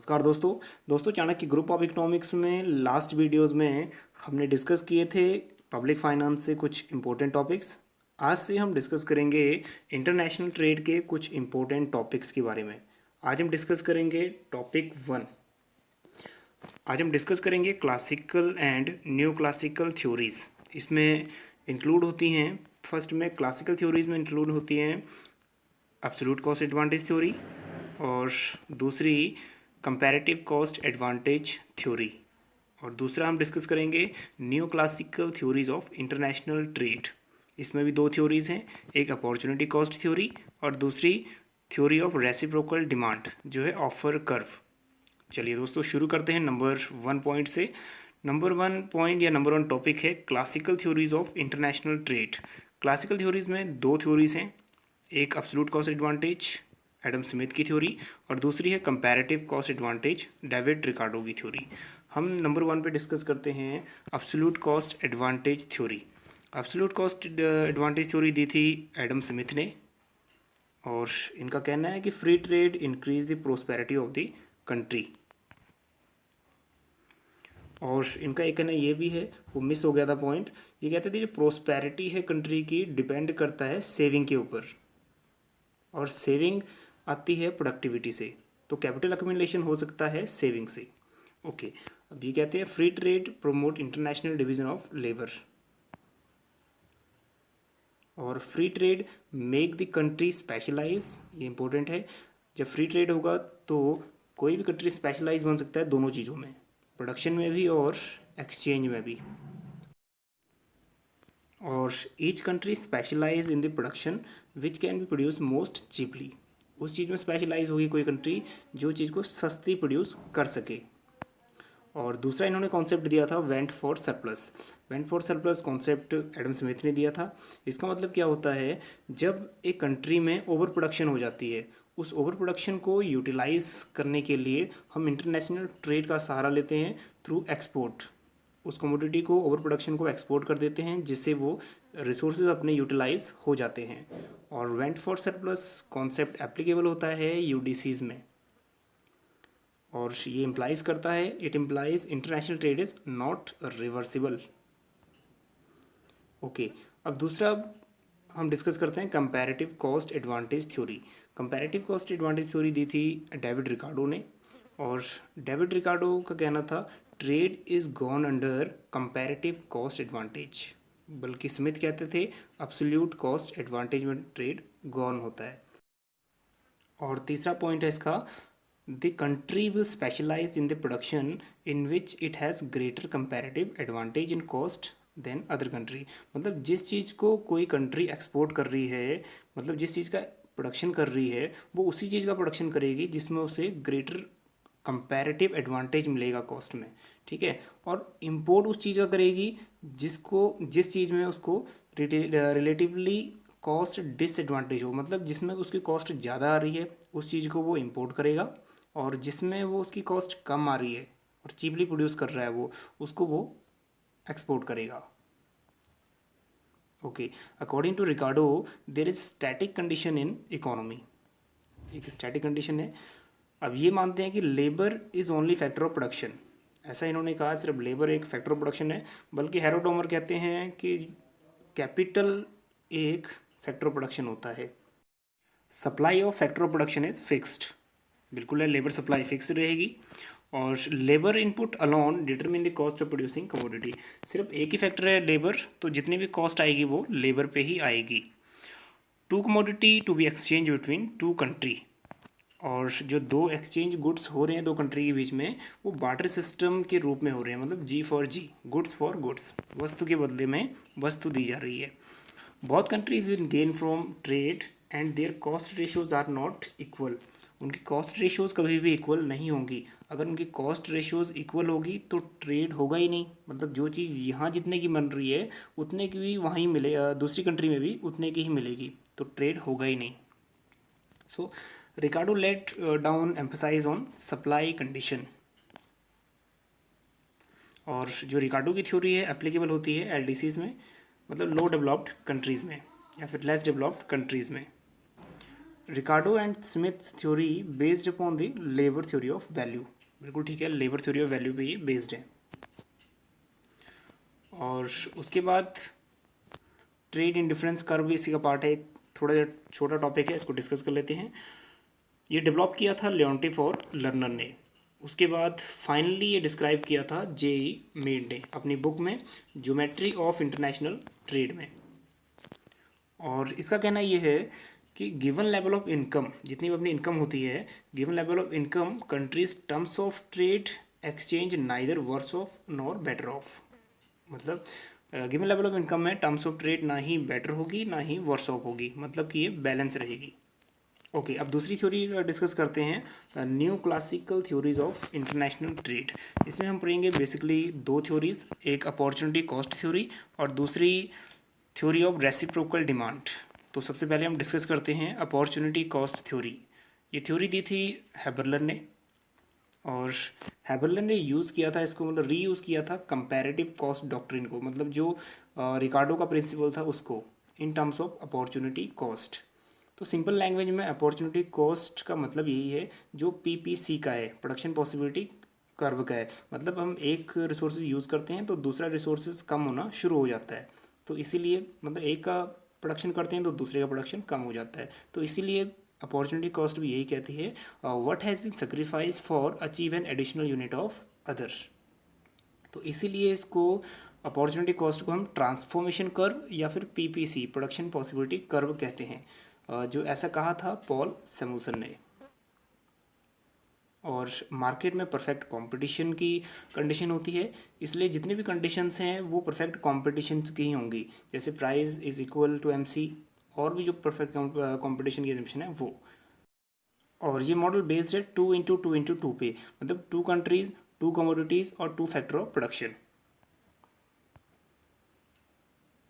नमस्कार दोस्तों Chanakya group of economics में लास्ट वीडियोस में हमने डिस्कस किए थे पब्लिक फाइनेंस से कुछ इम्पोर्टेंट टॉपिक्स। आज से हम डिस्कस करेंगे इंटरनेशनल ट्रेड के कुछ इम्पोर्टेंट टॉपिक्स के बारे में। आज हम डिस्कस करेंगे टॉपिक 1। आज हम डिस्कस करेंगे classical and new classical theories. इसमें इंक्लूड होती हैं, फर्स्ट में क्लासिकल थ्योरीज में इंक्लूड होती हैं एब्सोल्यूट कॉस्ट एडवांटेज थ्योरी और दूसरी कंपैरेटिव कॉस्ट एडवांटेज थ्योरी, और दूसरा हम डिस्कस करेंगे new classical theories of international trade. इसमें भी दो थ्योरीज हैं, एक अपॉर्चुनिटी कॉस्ट थ्योरी और दूसरी थ्योरी ऑफ रेसिप्रोकल डिमांड जो है ऑफर कर्व। चलिए दोस्तों शुरू करते हैं नंबर 1 पॉइंट से। नंबर 1 पॉइंट या नंबर 1 टॉपिक है classical theories of international trade. Classical theories में दो थ्योरीज हैं, एक absolute cost advantage Adam Smith की थ्योरी और दूसरी है comparative cost advantage David Ricardo की थ्योरी। हम नंबर 1 पे डिस्कस करते हैं absolute cost advantage theory. Absolute cost advantage theory दी थी एडम स्मिथ ने, और इनका कहना है कि free trade increase the prosperity of the country. और इनका एक कहना ये भी है, वो मिस हो गया था पॉइंट, ये कहते थे जो प्रोस्पेरिटी है कंट्री की डिपेंड करता है सेविंग के ऊपर, और सेविंग आती है प्रोडक्टिविटी से, तो कैपिटल अक्यूमुलेशन हो सकता है सेविंग से। ओके, अब ये कहते हैं free trade promote international division of labour, और free trade make the country specialise. ये इंपॉर्टेंट है, जब फ्री ट्रेड होगा तो कोई भी कंट्री स्पेशलाइज बन सकता है दोनों चीज़ों में, प्रोडक्शन में भी और एक्सचेंज में भी। और each country specialise in the production which can be produce most cheaply. उस चीज़ में स्पेशलाइज होगी कोई कंट्री जो चीज़ को सस्ती प्रोड्यूस कर सके। और दूसरा इन्होंने कॉन्सेप्ट दिया था went for surplus. Went for surplus concept Adam Smith ने दिया था। इसका मतलब क्या होता है, जब एक कंट्री में ओवर प्रोडक्शन हो जाती है, उस ओवर प्रोडक्शन को यूटिलाइज करने के लिए हम इंटरनेशनल ट्रेड का सहारा लेते हैं थ्रू एक्सपोर्ट। उस कमोडिटी को, ओवर प्रोडक्शन को एक्सपोर्ट कर देते हैं जिससे वो रिसोर्सेज अपने यूटिलाइज हो जाते हैं। और vent for surplus concept applicable होता है यूडीसीज में, और ये इम्प्लाइज करता है, it implies international trade is not reversible. Okay, अब दूसरा हम डिस्कस करते हैं comparative cost advantage theory. Comparative cost advantage theory दी थी डेविड रिकार्डो ने, और डेविड रिकार्डो का कहना था trade is gone under comparative cost advantage, बल्कि स्मिथ कहते थे एब्सोल्यूट कॉस्ट एडवांटेज में ट्रेड गॉन होता है। और तीसरा पॉइंट है इसका, the country will specialise in the production in which it has greater comparative advantage in cost than other country. मतलब जिस चीज़ को कोई कंट्री एक्सपोर्ट कर रही है, मतलब जिस चीज़ का प्रोडक्शन कर रही है, वो उसी चीज़ का प्रोडक्शन करेगी जिसमें उसे ग्रेटर कंपैरेटिव एडवांटेज मिलेगा कॉस्ट में, ठीक है। और इंपोर्ट उस चीज़ का करेगी जिस चीज़ में उसको रिलेटिवली कॉस्ट डिसएडवांटेज हो, मतलब जिसमें उसकी कॉस्ट ज़्यादा आ रही है उस चीज़ को वो इंपोर्ट करेगा, और जिसमें वो उसकी कॉस्ट कम आ रही है और चीपली प्रोड्यूस कर रहा है वो, उसको वो एक्सपोर्ट करेगा। Okay, according to Ricardo there is static condition in economy. एक स्टैटिक कंडीशन है। अब ये मानते हैं कि labour is only factor of production. ऐसा इन्होंने कहा सिर्फ लेबर एक फैक्टर ऑफ प्रोडक्शन है, बल्कि हेरोडोमर कहते हैं कि कैपिटल एक फैक्टर ऑफ प्रोडक्शन होता है। Supply of factor of production is fixed, बिल्कुल है, लेबर सप्लाई फिक्स रहेगी, और labour input alone determine the cost of producing commodity. सिर्फ एक ही फैक्टर है लेबर, तो जितनी भी कॉस्ट आएगी वो लेबर पे ही आएगी। Two commodity to be exchange between two country, और जो दो एक्सचेंज गुड्स हो रहे हैं दो कंट्री के बीच में, वो बार्टर सिस्टम के रूप में हो रहे हैं, मतलब G for G, goods for goods, वस्तु के बदले में वस्तु दी जा रही है। बहुत countries will gain from trade and their cost ratios are not equal. उनकी कॉस्ट रेशियोज कभी भी इक्वल नहीं होंगी। अगर उनकी कॉस्ट रेशियोज इक्वल होगी तो ट्रेड होगा ही नहीं, मतलब जो चीज़ यहाँ जितने की बन रही है उतने की भी वहीं मिले, दूसरी कंट्री में भी उतने की ही मिलेगी, तो ट्रेड होगा ही नहीं। सो Ricardo let down emphasize on supply condition, और जो रिकार्डो की थ्योरी है एप्लीकेबल होती है एलडीसीज में, मतलब लो डेवलप्ड कंट्रीज़ में या फिर लेस डेवलप्ड कंट्रीज़ में। Ricardo and Smith theory based upon the labour theory of value. बिल्कुल ठीक है, लेबर थ्योरी ऑफ वैल्यू पे ये बेस्ड है। और उसके बाद ट्रेड इंडिफरेंस कर्व भी इसी का पार्ट है, थोड़ा छोटा टॉपिक है, इसको डिस्कस कर लेते हैं। ये डेवलप किया था लियोंटिफ और लर्नर ने। उसके बाद फाइनली ये डिस्क्राइब किया था जेई मेड ने अपनी बुक में ज्योमेट्री ऑफ इंटरनेशनल ट्रेड में। और इसका कहना ये है कि गिवन लेवल ऑफ इनकम, जितनी भी अपनी इनकम होती है, given level of income countries terms of trade exchange neither worse off nor better off. मतलब गिवन लेवल ऑफ इनकम में टर्म्स ऑफ ट्रेड ना ही बेटर होगी ना ही वर्स ऑफ होगी, मतलब कि ये बैलेंस रहेगी। ओके, अब दूसरी थ्योरी डिस्कस करते हैं, new classical theories of international trade. इसमें हम पढ़ेंगे बेसिकली दो थ्योरीज, एक अपॉर्चुनिटी कॉस्ट थ्योरी और दूसरी थ्योरी ऑफ रेसिप्रोकल डिमांड। तो सबसे पहले हम डिस्कस करते हैं अपॉर्चुनिटी कॉस्ट थ्योरी। ये थ्योरी दी थी हैबरलर ने, और हैबरलर ने यूज़ किया था इसको, मतलब रीयूज़ किया था कंपैरेटिव कॉस्ट डॉक्ट्रिन को, मतलब जो रिकार्डो का प्रिंसिपल था उसको, इन टर्म्स ऑफ अपॉर्चुनिटी कॉस्ट। तो सिंपल लैंग्वेज में अपॉर्चुनिटी कॉस्ट का मतलब यही है जो पीपीसी का है, प्रोडक्शन पॉसिबिलिटी कर्व का है। मतलब हम एक रिसोर्सेज यूज़ करते हैं तो दूसरा रिसोर्सेज कम होना शुरू हो जाता है, तो इसीलिए मतलब एक का प्रोडक्शन करते हैं तो दूसरे का प्रोडक्शन कम हो जाता है। तो इसीलिए अपॉर्चुनिटी कॉस्ट भी यही कहती है, what has been sacrifice for achieve an additional unit of other. तो इसीलिए इसको अपॉर्चुनिटी कॉस्ट को हम ट्रांसफॉर्मेशन कर्व या फिर पीपीसी प्रोडक्शन पॉसिबिलिटी कर्व कहते हैं, जो ऐसा कहा था पॉल सैमुअल्सन ने। और मार्केट में परफेक्ट कंपटीशन की कंडीशन होती है, इसलिए जितनी भी कंडीशंस हैं वो परफेक्ट कंपटीशंस की ही होंगी, जैसे price is equal to MC, और भी जो परफेक्ट कंपटीशन की एजम्पशन है वो। और ये मॉडल बेस्ड है 2 into 2 into 2 पे, मतलब 2 कंट्रीज 2 कमोडिटीज़ और 2 फैक्टर ऑफ प्रोडक्शन।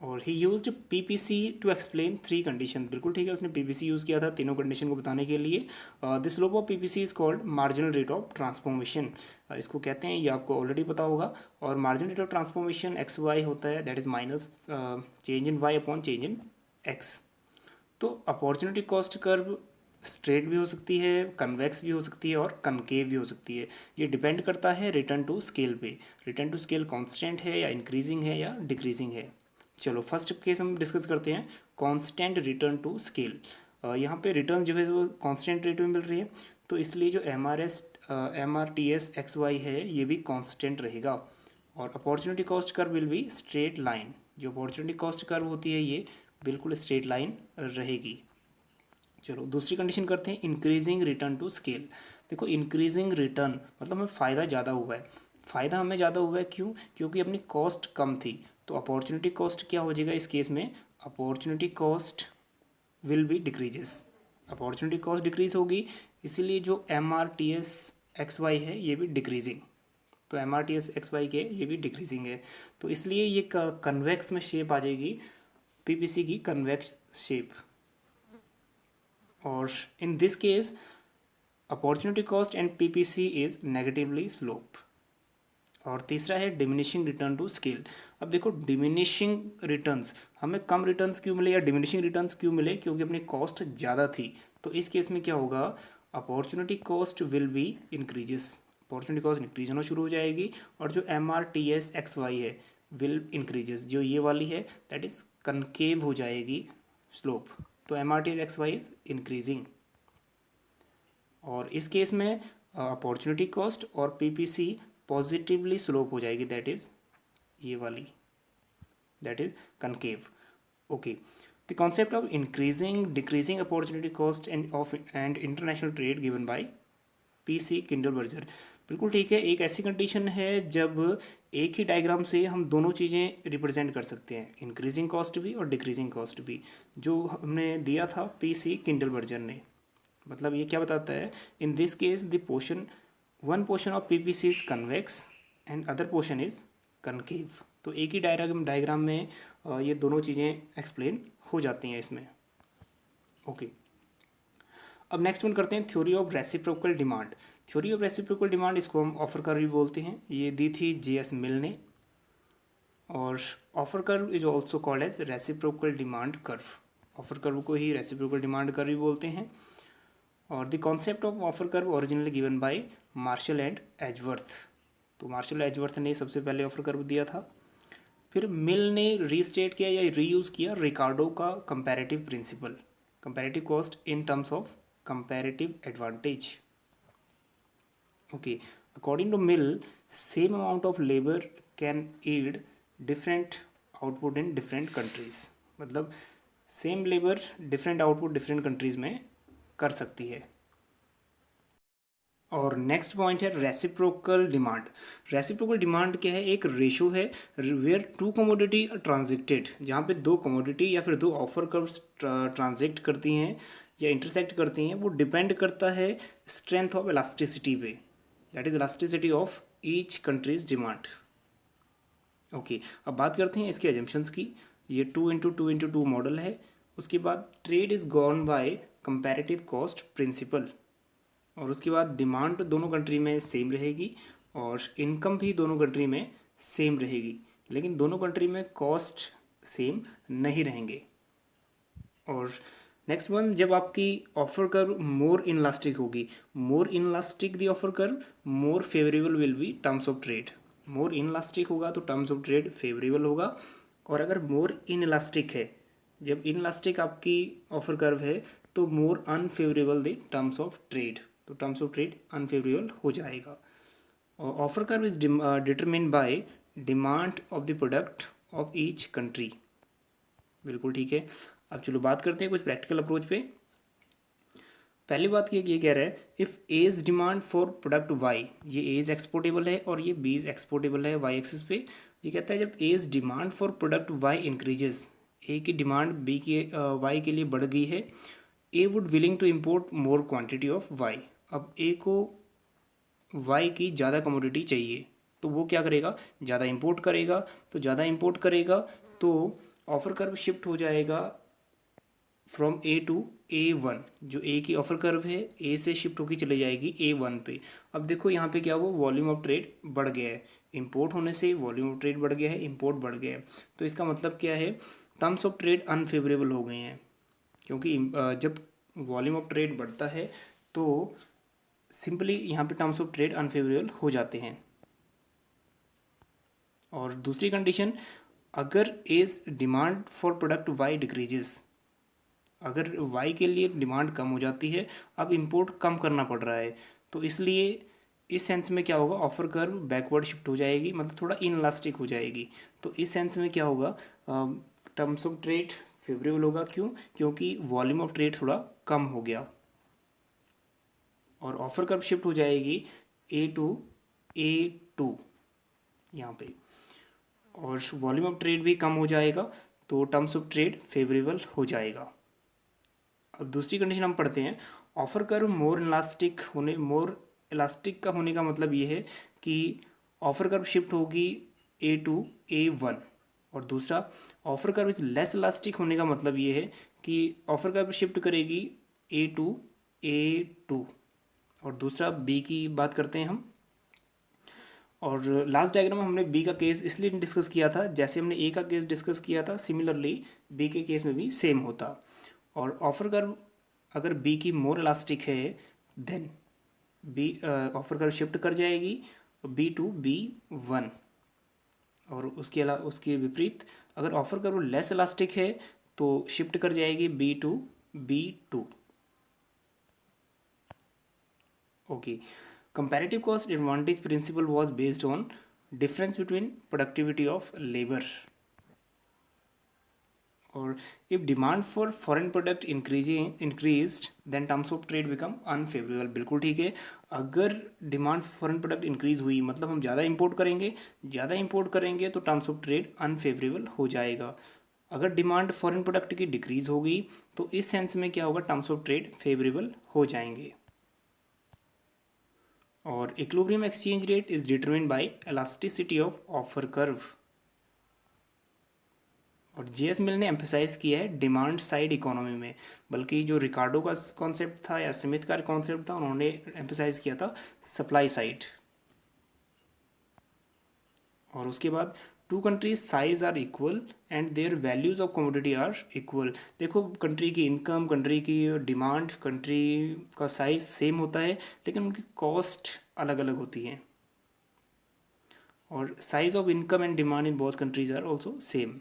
और he used PPC to explain 3 condition. बिल्कुल ठीक है, उसने पीपीसी यूज़ किया था तीनों कंडीशन को बताने के लिए। This slope of PPC is called marginal rate of transformation, इसको कहते हैं, ये आपको ऑलरेडी पता होगा। और marginal rate of transformation X Y होता है, that is minus change in Y upon change in X. तो अपॉर्चुनिटी कॉस्ट कर्व स्ट्रेट भी हो सकती है, कन्वेक्स भी हो सकती है और कनकेव भी हो सकती है। ये डिपेंड करता है रिटर्न टू स्केल पे, रिटर्न टू स्केल कांस्टेंट है या इंक्रीजिंग है या डिक्रीजिंग है। चलो फर्स्ट केस हम डिस्कस करते हैं, कांस्टेंट रिटर्न टू स्केल। यहाँ पे रिटर्न जो है वो कांस्टेंट रेट में मिल रही है, तो इसलिए जो MRTS XY है ये भी कांस्टेंट रहेगा। और opportunity cost curve will be straight line, जो अपॉर्चुनिटी कॉस्ट कर्व होती है ये बिल्कुल स्ट्रेट लाइन रहेगी। चलो दूसरी कंडीशन करते हैं, इंक्रीजिंग रिटर्न टू स्केल। देखो इंक्रीजिंग रिटर्न मतलब हमें फ़ायदा ज़्यादा हुआ है, फ़ायदा हमें ज़्यादा हुआ है क्यों, क्योंकि अपनी कॉस्ट कम थी। तो अपॉर्चुनिटी कॉस्ट क्या हो जाएगा इस केस में, opportunity cost will be decreases, opportunity cost decrease होगी, इसीलिए जो MRTS XY है ये भी डिक्रीजिंग। तो MRTS XY के ये भी डिक्रीजिंग है, तो इसलिए ये कन्वेक्स में शेप आ जाएगी, पीपीसी की कन्वेक्स शेप। और in this case opportunity cost and PPC is negatively slope. और तीसरा है डिमिनिशिंग रिटर्न टू स्केल। अब देखो डिमिनिशिंग रिटर्न्स, हमें कम रिटर्न्स क्यों मिले या डिमिनिशिंग रिटर्न्स क्यों मिले, क्योंकि अपनी कॉस्ट ज़्यादा थी। तो इस केस में क्या होगा, opportunity cost will be increases, opportunity cost increase होना शुरू हो जाएगी, और जो MRTS XY है विल इंक्रीजेस, जो ये वाली है दैट इज कनकेव हो जाएगी स्लोप। तो MRTS XY इज इंक्रीजिंग। और इस केस में अपॉर्चुनिटी कॉस्ट और पीपीसी पॉजिटिवली स्लोप हो जाएगी, दैट इज ये वाली, that is concave. Okay, the concept of increasing decreasing opportunity cost and international trade given by PC किंडलबर्जर। बिल्कुल ठीक है, एक ऐसी कंडीशन है जब एक ही डायग्राम से हम दोनों चीज़ें रिप्रेजेंट कर सकते हैं, इंक्रीजिंग कॉस्ट भी और डिक्रीजिंग कॉस्ट भी, जो हमने दिया था PC किंडलबर्जर ने। मतलब ये क्या बताता है, in this case the portion one portion of PPC is convex and other portion is concave. तो एक ही डायग्राम में ये दोनों चीज़ें एक्सप्लेन हो जाती हैं इसमें। ओके, अब नेक्स्ट वन करते हैं theory of reciprocal demand. Theory of reciprocal demand इसको हम ऑफर कर्व भी बोलते हैं, ये दी थी JS मिल ने। और offer curve is also called as reciprocal demand curve, offer curve को ही रेसिप्रोकल डिमांड कर्व भी बोलते हैं। और the concept of offer curve originally given by Marshall and Edgeworth. तो मार्शल एजवर्थ ने सबसे पहले ऑफर कर्व दिया था। फिर मिल ने रीस्टेट किया या रीयूज़ किया रिकार्डो का comparative principle, comparative cost in terms of comparative advantage. Okay, according to Mill same amount of labour can yield different output in different countries, मतलब same labour different output different countries में कर सकती है। और next point है reciprocal demand. Reciprocal demand क्या है? एक रेशो है वेयर टू कमोडिटी ट्रांजेक्टेड, जहाँ पे दो कमोडिटी या फिर दो ऑफर कर्व्स ट्रांजेक्ट करती हैं या इंटरसेक्ट करती हैं। वो डिपेंड करता है स्ट्रेंथ ऑफ इलास्टिसिटी पे, that is elasticity of each countries demand. Okay, अब बात करते हैं इसके एजम्पशंस की। ये 2x2 मॉडल है। उसके बाद trade is govern by comparative cost principle, और उसके बाद डिमांड दोनों कंट्री में सेम रहेगी और इनकम भी दोनों कंट्री में सेम रहेगी, लेकिन दोनों कंट्री में कॉस्ट सेम नहीं रहेंगे। और नेक्स्ट वन, जब आपकी ऑफर कर्व मोर इनलास्टिक होगी, more inelastic the offer curve more favourable will be terms of trade. More inelastic होगा तो टर्म्स ऑफ ट्रेड फेवरेबल होगा, और अगर मोर इनलास्टिक है, जब इनलास्टिक आपकी ऑफर कर्व है, तो more unfavourable the terms of trade, तो टर्म्स ऑफ ट्रेड अनफेवरेबल हो जाएगा। और offer curve is determine by demand of the product of each country. बिल्कुल ठीक है। अब चलो बात करते हैं कुछ प्रैक्टिकल अप्रोच पे। पहली बात ये कह रहा है if A is demand for product Y, ये ए इज एक्सपोर्टेबल है और ये बी इज एक्सपोर्टेबल है वाई एक्सिस पे। ये कहता है जब A is demand for product Y increases, A की डिमांड बी के वाई के लिए बढ़ गई है, A would willing to import more quantity of Y. अब ए को वाई की ज़्यादा कमोडिटी चाहिए, तो वो क्या करेगा? ज़्यादा इंपोर्ट करेगा। तो ज़्यादा इंपोर्ट करेगा तो ऑफर कर्व शिफ्ट हो जाएगा फ्रॉम ए टू A1। जो ए की ऑफर कर्व है ए से शिफ्ट होकर चले जाएगी A1 पे। अब देखो यहाँ पे क्या हुआ, वॉल्यूम ऑफ ट्रेड बढ़ गया है। इंपोर्ट होने से वॉल्यूम ऑफ ट्रेड बढ़ गया है, इंपोर्ट बढ़ गया है। तो इसका मतलब क्या है? टर्म्स ऑफ ट्रेड अनफेवरेबल हो गए हैं, क्योंकि जब वॉल्यूम ऑफ ट्रेड बढ़ता है तो सिंपली यहाँ पे टर्म्स ऑफ ट्रेड अनफेवरेबल हो जाते हैं। और दूसरी कंडीशन, अगर as demand for product Y decreases, अगर वाई के लिए डिमांड कम हो जाती है, अब इंपोर्ट कम करना पड़ रहा है, तो इसलिए इस सेंस में क्या होगा, ऑफर कर्व बैकवर्ड शिफ्ट हो जाएगी, मतलब थोड़ा इनलास्टिक हो जाएगी। तो इस सेंस में क्या होगा, टर्म्स ऑफ ट्रेड फेवरेबल होगा। क्यों? क्योंकि वॉल्यूम ऑफ ट्रेड थोड़ा कम हो गया, और ऑफर कर्व शिफ्ट हो जाएगी A2 यहाँ पे, और वॉल्यूम ऑफ ट्रेड भी कम हो जाएगा, तो टर्म्स ऑफ ट्रेड फेवरेबल हो जाएगा। अब दूसरी कंडीशन हम पढ़ते हैं, ऑफर कर्व मोर इलास्टिक का होने का मतलब ये है कि ऑफर कर्व शिफ्ट होगी A2 A1, और दूसरा offer curve is less elastic होने का मतलब ये है कि ऑफर कर्व शिफ्ट करेगी A2 A2, और दूसरा बी की बात करते हैं हम। और लास्ट डायग्राम में हमने बी का केस इसलिए डिस्कस किया था, जैसे हमने ए का केस डिस्कस किया था, सिमिलरली बी के केस में भी सेम होता। और ऑफर कर्व अगर बी की मोर इलास्टिक है, then B offer curve shift कर जाएगी B2 B1, और उसके विपरीत अगर ऑफर कर्व लेस इलास्टिक है तो शिफ्ट कर जाएगी B2 B2। Okay, comparative cost advantage principle was based on difference between productivity of labor, or if demand for foreign product increased then terms of trade become unfavorable। बिल्कुल ठीक है, अगर demand foreign product increase हुई मतलब हम ज़्यादा import करेंगे तो टर्म्स ऑफ ट्रेड अनफेवरेबल हो जाएगा। अगर डिमांड फॉरेन प्रोडक्ट की डिक्रीज होगी तो इस सेंस में क्या होगा, टर्म्स ऑफ ट्रेड फेवरेबल हो जाएंगे। और equilibrium exchange rate is determined bye elasticity of offer curve. और जेएस मिल ने एम्फेसाइज किया है डिमांड साइड इकोनॉमी में, बल्कि जो रिकार्डो का कॉन्सेप्ट था या स्मिथ का कॉन्सेप्ट था, उन्होंने एम्फेसाइज किया था सप्लाई साइड। और उसके बाद two countries size are equal and their values of commodity are equal. देखो कंट्री की इनकम, कंट्री की डिमांड, कंट्री का साइज सेम होता है लेकिन उनकी कॉस्ट अलग अलग होती है। और size of income and demand in both countries are also same.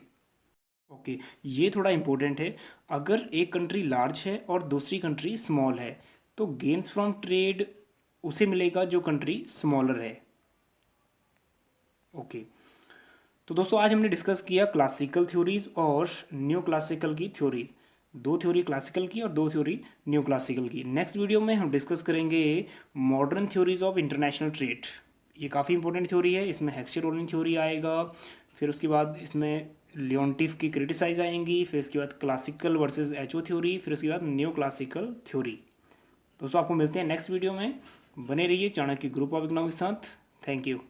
Okay, ये थोड़ा इंपॉर्टेंट है। अगर एक कंट्री लार्ज है और दूसरी कंट्री स्मॉल है तो गेन्स फ्रॉम ट्रेड उसे मिलेगा जो कंट्री स्मॉलर है। ओके, तो दोस्तों आज हमने डिस्कस किया क्लासिकल थ्योरीज और न्यू क्लासिकल की थ्योरीज। दो थ्योरी क्लासिकल की और दो थ्योरी न्यू क्लासिकल की। नेक्स्ट वीडियो में हम डिस्कस करेंगे modern theories of international trade. ये काफ़ी इंपॉर्टेंट थ्योरी है। इसमें हेक्स्चर-ओलन थ्योरी आएगा, फिर उसके बाद इसमें लियोनटिफ की क्रिटिसाइज आएंगी, फिर इसके बाद क्लासिकल वर्सेस एचओ थ्योरी, फिर उसके बाद न्यू क्लासिकल थ्योरी। दोस्तों आपको मिलते हैं नेक्स्ट वीडियो में। बने रहिए चाणक्य ग्रुप ऑफ इकोनॉमिक्स के साथ। Thank you.